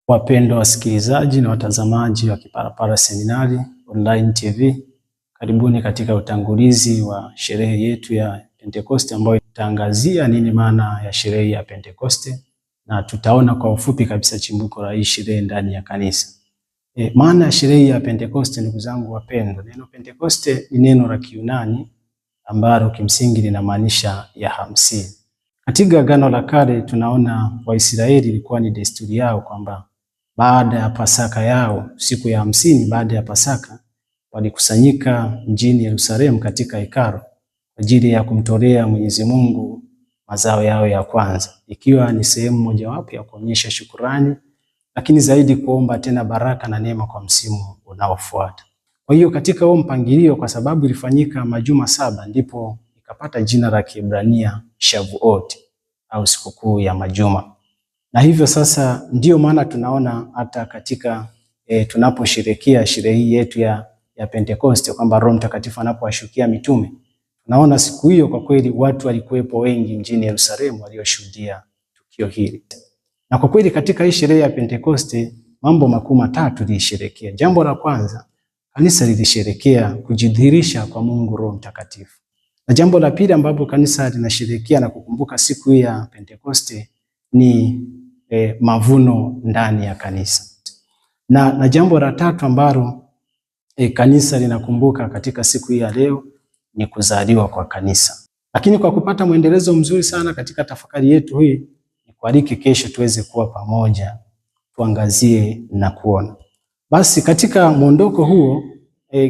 Wapendwa wasikilizaji na watazamaji wa Kiparapara Seminari Online TV, karibuni katika utangulizi wa sherehe yetu ya Pentekoste ambayo itaangazia nini maana ya sherehe ya Pentekoste, na tutaona kwa ufupi kabisa chimbuko la hii sherehe ndani ya kanisa. Maana ya sherehe ya Pentekoste, ndugu zangu wapendwa, neno Pentekoste ni neno la Kiyunani ambalo kimsingi linamaanisha ya 50. Katika Agano la Kale tunaona Waisraeli ilikuwa ni desturi yao kwamba baada ya Pasaka yao, siku ya 50 baada ya Pasaka, walikusanyika mjini Yerusalemu katika hekalu kwa ajili ya kumtolea Mwenyezi Mungu mazao yao ya kwanza, ikiwa ni sehemu mojawapo ya kuonyesha shukrani, lakini zaidi kuomba tena baraka na neema kwa msimu unaofuata. Kwa hiyo katika huo mpangilio, kwa sababu ilifanyika majuma 7, ndipo ikapata jina la Kiebrania Shavuot au sikukuu ya majuma. Na hivyo sasa ndio maana tunaona hata katika tunaposherehekea sherehe hii yetu ya Pentekoste kwamba Roho Mtakatifu anapowashukia mitume, tunaona siku hiyo kwa kweli watu walikuwepo wengi mjini Yerusalemu walioshuhudia tukio hili. Na kwa kweli katika hii sherehe ya Pentekoste mambo makuu matatu lilisherehekea. Jambo la kwanza, kanisa lilisherehekea kujidhihirisha kwa Mungu Roho Mtakatifu. Na jambo la pili ambapo kanisa linasherehekea na kukumbuka siku hii ya Pentekoste ni mavuno ndani ya kanisa. Na jambo la tatu ambalo kanisa linakumbuka katika siku hii ya leo ni kuzaliwa kwa kanisa. Lakini kwa kupata mwendelezo mzuri sana katika tafakari yetu hii, nikualike kesho tuweze kuwa pamoja, tuangazie na kuona. Basi katika mwondoko huo,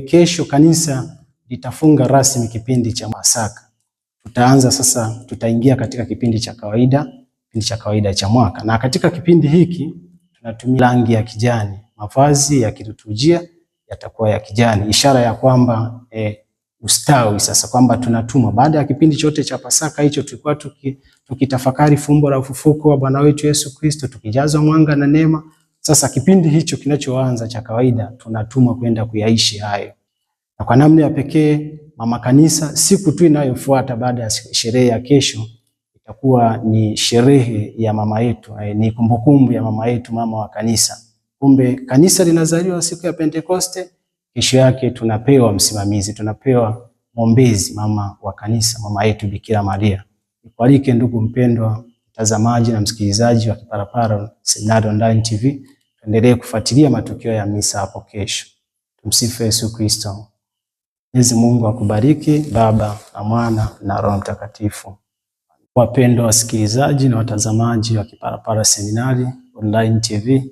kesho kanisa litafunga rasmi kipindi cha Pasaka. Tutaanza sasa, tutaingia katika kipindi cha kawaida cha mwaka. Na katika kipindi hiki tunatumia rangi ya kijani. Mavazi ya kiliturujia yatakuwa ya kijani, ishara ya kwamba ustawi sasa, kwamba tunatumwa baada ya kipindi chote cha Pasaka hicho tulikuwa tukitafakari fumbo la ufufuko wa Bwana wetu Yesu Kristo, tukijazwa mwanga na neema. Sasa kipindi hicho kinachoanza cha kawaida tunatumwa kwenda kuyaishi hayo. Na kwa namna ya pekee mama kanisa, siku tu inayofuata baada ya sherehe ya kesho itakuwa ni sherehe ya mama yetu, ni kumbukumbu ya mama yetu, mama wa kanisa. Kumbe kanisa linazaliwa siku ya Pentekoste, kesho yake tunapewa msimamizi, tunapewa mwombezi, mama wa kanisa, mama yetu Bikira Maria. Nikualike ndugu mpendwa mtazamaji na msikilizaji wa Kiparapara Seminari Online TV, tuendelee kufuatilia matukio ya misa hapo kesho. Tumsifu Yesu Kristo. Mwenyezi Mungu akubariki, Baba na Mwana na Roho Mtakatifu. Wapendwa wasikilizaji na watazamaji wa Kiparapara Seminari Online TV,